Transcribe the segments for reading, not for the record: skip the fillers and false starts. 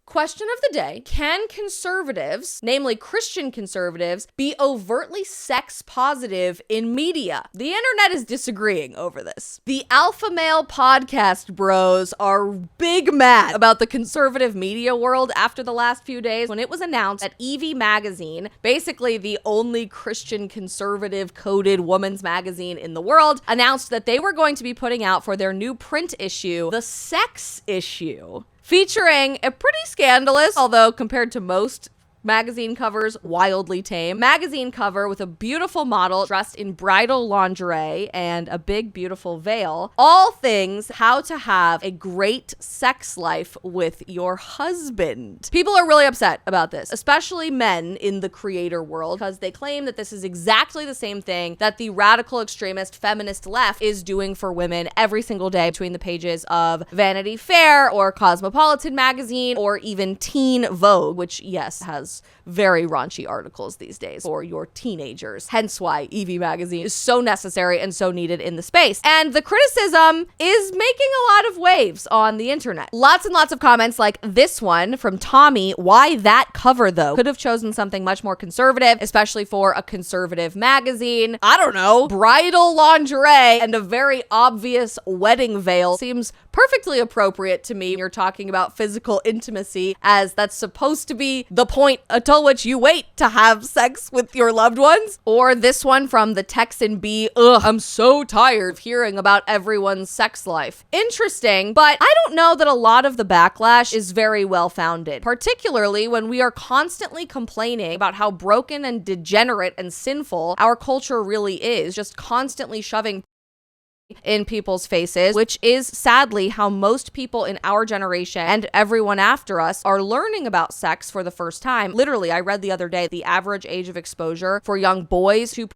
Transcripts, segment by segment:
Question of the day: can conservatives, namely Christian conservatives, be overtly sex positive in media? The internet is disagreeing over this. The alpha male podcast bros are big mad about the conservative media world after the last few days when it was announced that Evie Magazine, basically the only Christian conservative coded woman's magazine in the world, announced that they were going to be putting out for their new print issue, the sex issue, featuring a pretty scandalous, although compared to most magazine covers, wildly tame, magazine cover with a beautiful model dressed in bridal lingerie and a big, beautiful veil. All things how to have a great sex life with your husband. People are really upset about this, especially men in the creator world, because they claim that this is exactly the same thing that the radical extremist feminist left is doing for women every single day between the pages of Vanity Fair or Cosmopolitan magazine or even Teen Vogue, which, yes, has very raunchy articles these days for your teenagers. Hence why Evie Magazine is so necessary and so needed in the space. And the criticism is making a lot of waves on the internet. Lots and lots of comments like this one from Tommy. Why that cover though? Could have chosen something much more conservative, especially for a conservative magazine. I don't know. Bridal lingerie and a very obvious wedding veil seems perfectly appropriate to me. You're talking about physical intimacy, as that's supposed to be the point until which you wait to have sex with your loved ones. Or this one from the Texan B. Ugh, I'm so tired of hearing about everyone's sex life. Interesting, but I don't know that a lot of the backlash is very well founded, particularly when we are constantly complaining about how broken and degenerate and sinful our culture really is, just constantly shoving in people's faces, which is sadly how most people in our generation and everyone after us are learning about sex for the first time. Literally, I read the other day the average age of exposure for young boys to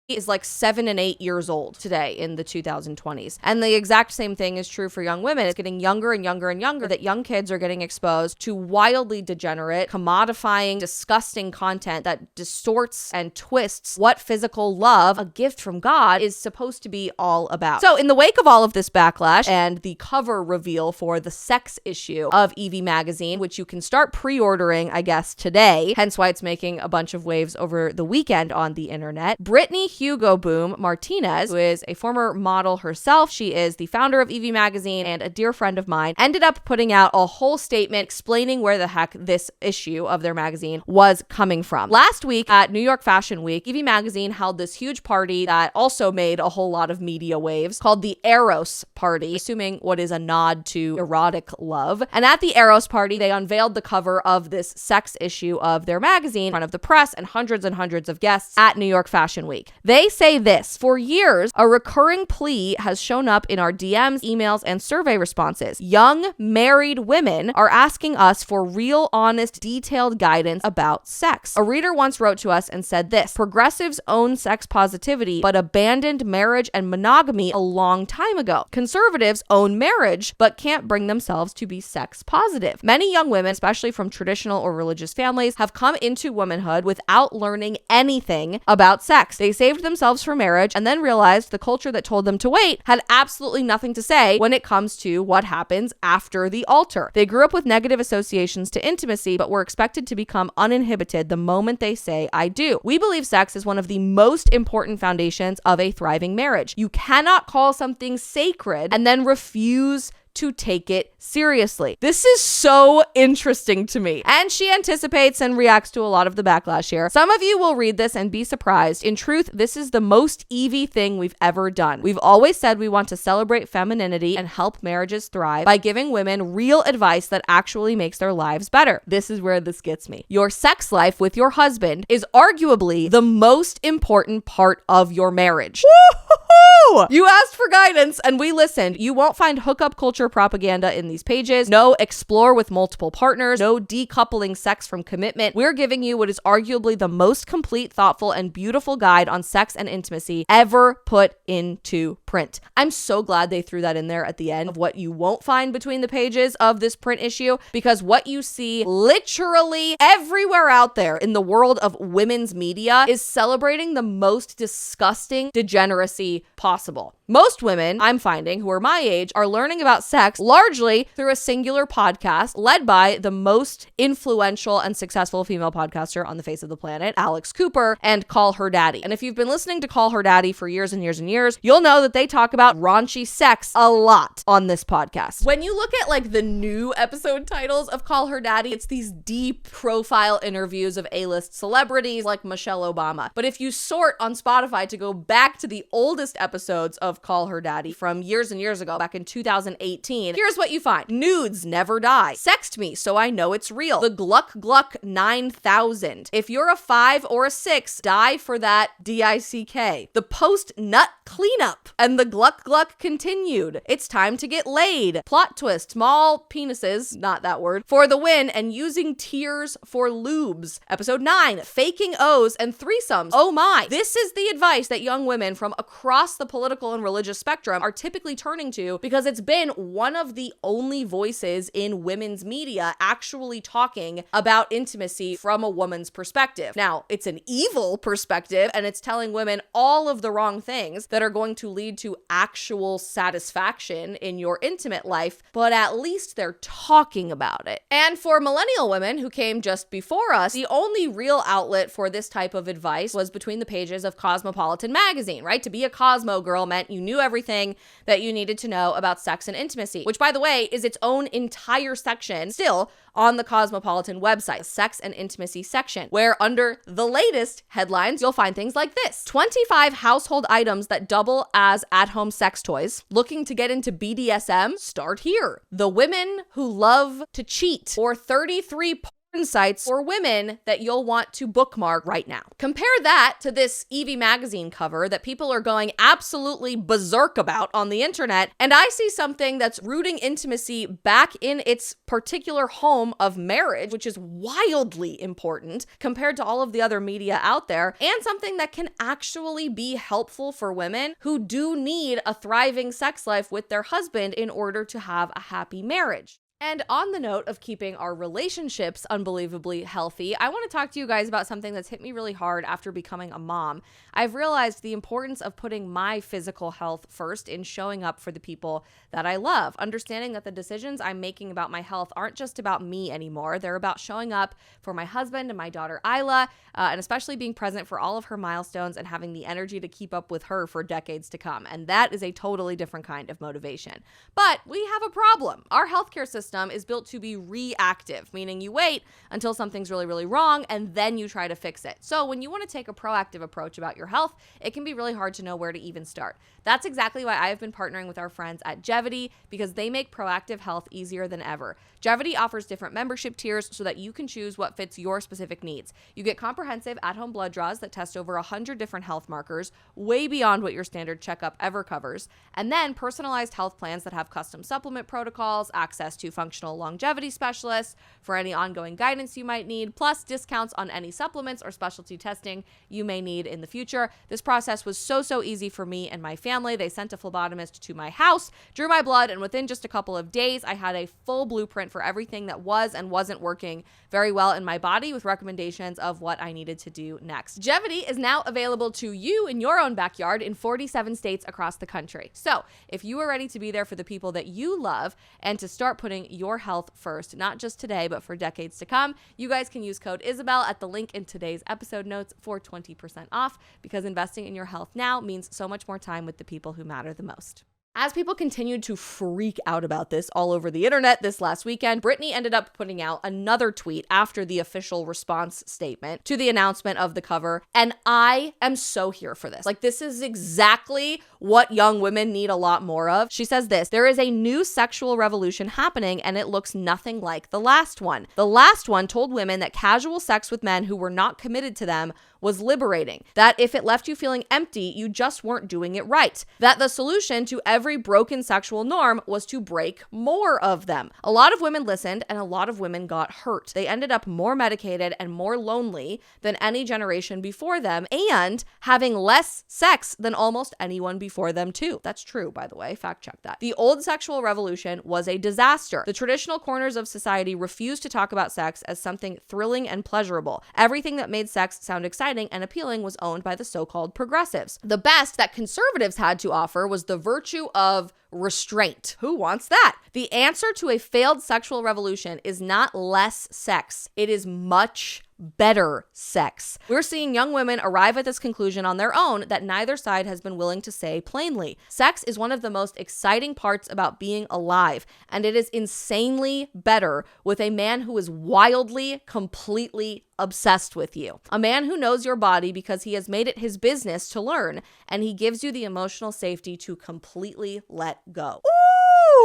is like 7 and 8 years old today in the 2020s. And the exact same thing is true for young women. It's getting younger and younger and younger that young kids are getting exposed to wildly degenerate, commodifying, disgusting content that distorts and twists what physical love, a gift from God, is supposed to be all about. So in the wake of all of this backlash and the cover reveal for the sex issue of Evie Magazine, which you can start pre-ordering, I guess, today, hence why it's making a bunch of waves over the weekend on the internet, Brittany Hugo Boom Martinez, who is a former model herself, she is the founder of Evie Magazine and a dear friend of mine, ended up putting out a whole statement explaining where the heck this issue of their magazine was coming from. Last week at New York Fashion Week, Evie Magazine held this huge party that also made a whole lot of media waves called the Eros Party, assuming what is a nod to erotic love. And at the Eros Party, they unveiled the cover of this sex issue of their magazine in front of the press and hundreds of guests at New York Fashion Week. They say this: for years, a recurring plea has shown up in our DMs, emails, and survey responses. Young, married women are asking us for real, honest, detailed guidance about sex. A reader once wrote to us and said this: progressives own sex positivity, but abandoned marriage and monogamy a long time ago. Conservatives own marriage, but can't bring themselves to be sex positive. Many young women, especially from traditional or religious families, have come into womanhood without learning anything about sex. They saved themselves for marriage and then realized the culture that told them to wait had absolutely nothing to say when it comes to what happens after the altar. They grew up with negative associations to intimacy, but were expected to become uninhibited the moment they say, I do. We believe sex is one of the most important foundations of a thriving marriage. You cannot call something sacred and then refuse to take it seriously. This is so interesting to me. And she anticipates and reacts to a lot of the backlash here. Some of you will read this and be surprised. In truth, this is the most Evie thing we've ever done. We've always said we want to celebrate femininity and help marriages thrive by giving women real advice that actually makes their lives better. This is where this gets me. Your sex life with your husband is arguably the most important part of your marriage. Woo-hoo-hoo! You asked for guidance and we listened. You won't find hookup culture propaganda in these pages. No explore with multiple partners. No decoupling sex from commitment. We're giving you what is arguably the most complete, thoughtful, and beautiful guide on sex and intimacy ever put into print. I'm so glad they threw that in there at the end of what you won't find between the pages of this print issue, because what you see literally everywhere out there in the world of women's media is celebrating the most disgusting degeneracy intimacy possible. Most women, I'm finding, who are my age, are learning about sex largely through a singular podcast led by the most influential and successful female podcaster on the face of the planet, Alex Cooper, and Call Her Daddy. And if you've been listening to Call Her Daddy for years and years and years, you'll know that they talk about raunchy sex a lot on this podcast. When you look at like the new episode titles of Call Her Daddy, it's these deep profile interviews of A-list celebrities like Michelle Obama. But if you sort on Spotify to go back to the oldest episodes of Call Her Daddy from years and years ago, back in 2018, here's what you find. Nudes never die. Sext me so I know it's real. The Gluck Gluck 9000. If you're a 5 or a 6, die for that DICK. The post-nut cleanup. And the Gluck Gluck continued. It's time to get laid. Plot twist. Small penises, not that word, for the win, and using tears for lubes. Episode 9. Faking O's and threesomes. Oh my. This is the advice that young women from across the political and religious spectrum are typically turning to because it's been one of the only voices in women's media actually talking about intimacy from a woman's perspective. Now, it's an evil perspective and it's telling women all of the wrong things that are going to lead to actual satisfaction in your intimate life, but at least they're talking about it. And for millennial women who came just before us, the only real outlet for this type of advice was between the pages of Cosmopolitan magazine, right? To be a Cosmo girl meant you knew everything that you needed to know about sex and intimacy, which, by the way, is its own entire section still on the Cosmopolitan website, sex and intimacy section, where under the latest headlines, you'll find things like this: 25 household items that double as at-home sex toys. Looking to get into BDSM? Start here. The women who love to cheat, or 33 sites for women that you'll want to bookmark right now. Compare that to this Evie Magazine cover that people are going absolutely berserk about on the internet, and I see something that's rooting intimacy back in its particular home of marriage, which is wildly important compared to all of the other media out there, and something that can actually be helpful for women who do need a thriving sex life with their husband in order to have a happy marriage. And on the note of keeping our relationships unbelievably healthy, I want to talk to you guys about something that's hit me really hard after becoming a mom. I've realized the importance of putting my physical health first in showing up for the people that I love, understanding that the decisions I'm making about my health aren't just about me anymore. They're about showing up for my husband and my daughter Isla, and especially being present for all of her milestones and having the energy to keep up with her for decades to come. And that is a totally different kind of motivation. But we have a problem. Our healthcare system is built to be reactive, meaning you wait until something's really, really wrong and then you try to fix it. So when you want to take a proactive approach about your health, it can be really hard to know where to even start. That's exactly why I've been partnering with our friends at Jevity, because they make proactive health easier than ever. Jevity offers different membership tiers so that you can choose what fits your specific needs. You get comprehensive at-home blood draws that test over 100 different health markers, way beyond what your standard checkup ever covers, and then personalized health plans that have custom supplement protocols, access to functional longevity specialists for any ongoing guidance you might need, plus discounts on any supplements or specialty testing you may need in the future. This process was so easy for me and my family. They sent a phlebotomist to my house, drew my blood, and within just a couple of days, I had a full blueprint for everything that was and wasn't working very well in my body, with recommendations of what I needed to do next. Jevity is now available to you in your own backyard in 47 states across the country. So if you are ready to be there for the people that you love and to start putting your health first, not just today, but for decades to come, you guys can use code Isabel at the link in today's episode notes for 20% off, because investing in your health now means so much more time with the people who matter the most. As people continued to freak out about this all over the internet this last weekend, Britney ended up putting out another tweet after the official response statement to the announcement of the cover. And I am so here for this. Like, this is exactly what young women need a lot more of. She says this: there is a new sexual revolution happening and it looks nothing like the last one. The last one told women that casual sex with men who were not committed to them was liberating, that if it left you feeling empty, you just weren't doing it right, that the solution to every broken sexual norm was to break more of them. A lot of women listened and a lot of women got hurt. They ended up more medicated and more lonely than any generation before them, and having less sex than almost anyone before before them too. That's true, by the way. Fact check that. The old sexual revolution was a disaster. The traditional corners of society refused to talk about sex as something thrilling and pleasurable. Everything that made sex sound exciting and appealing was owned by the so-called progressives. The best that conservatives had to offer was the virtue of restraint. Who wants that? The answer to a failed sexual revolution is not less sex. It is much better sex. We're seeing young women arrive at this conclusion on their own that neither side has been willing to say plainly. Sex is one of the most exciting parts about being alive, and it is insanely better with a man who is wildly, completely obsessed with you. A man who knows your body because he has made it his business to learn, and he gives you the emotional safety to completely let go.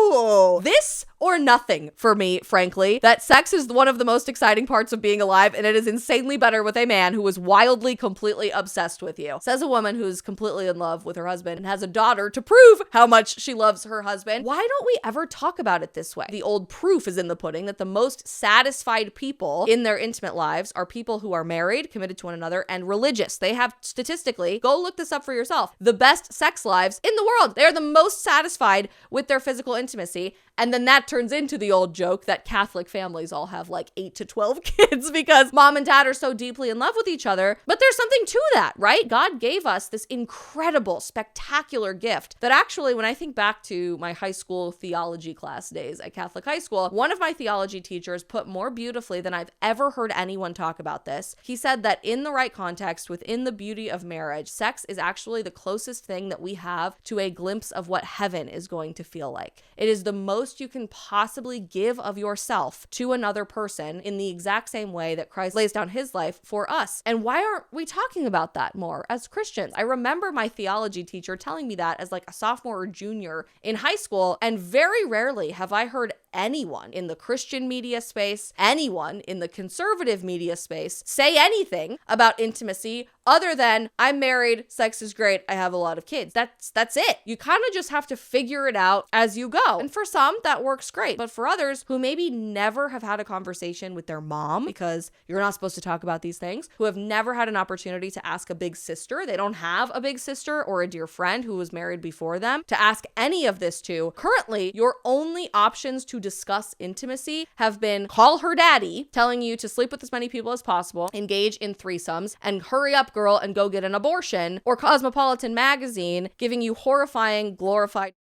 Ooh, this or nothing for me, frankly. That sex is one of the most exciting parts of being alive, and it is insanely better with a man who is wildly, completely obsessed with you. Says a woman who's completely in love with her husband and has a daughter to prove how much she loves her husband. Why don't we ever talk about it this way? The old proof is in the pudding that the most satisfied people in their intimate lives are people who are married, committed to one another, and religious. They have statistically, go look this up for yourself, the best sex lives in the world. They are the most satisfied with their physical intimacy. And then that turns into the old joke that Catholic families all have like 8 to 12 kids because mom and dad are so deeply in love with each other. But there's something to that, right? God gave us this incredible, spectacular gift that actually, when I think back to my high school theology class days at Catholic high school, one of my theology teachers put more beautifully than I've ever heard anyone talk about this. He said that in the right context, within the beauty of marriage, sex is actually the closest thing that we have to a glimpse of what heaven is going to feel like. It is the most you can possibly give of yourself to another person in the exact same way that Christ lays down his life for us. And why aren't we talking about that more as Christians? I remember my theology teacher telling me that as like a sophomore or junior in high school, and very rarely have I heard anyone in the Christian media space, anyone in the conservative media space say anything about intimacy other than I'm married, sex is great, I have a lot of kids. That's it. You kind of just have to figure it out as you go. And for some, that works great. But for others who maybe never have had a conversation with their mom, because you're not supposed to talk about these things, who have never had an opportunity to ask a big sister, they don't have a big sister or a dear friend who was married before them to ask any of this to, currently, your only options to discuss intimacy have been call her daddy, telling you to sleep with as many people as possible, engage in threesomes, and hurry up, girl, and go get an abortion, or Cosmopolitan magazine giving you horrifying, glorified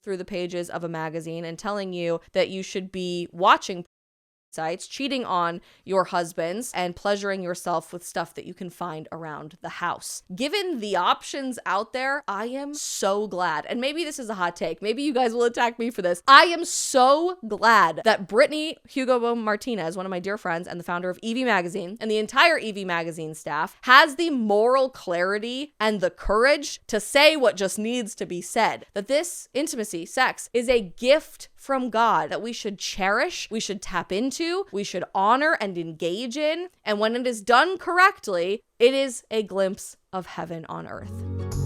through the pages of a magazine and telling you that you should be watching sites, cheating on your husbands, and pleasuring yourself with stuff that you can find around the house. Given the options out there, I am so glad, and maybe this is a hot take, maybe you guys will attack me for this, I am so glad that Brittany Hugo Martinez, one of my dear friends and the founder of Evie Magazine, and the entire Evie Magazine staff has the moral clarity and the courage to say what just needs to be said, that this intimacy, sex, is a gift from God that we should cherish, we should tap into, we should honor and engage in. And when it is done correctly, it is a glimpse of heaven on earth.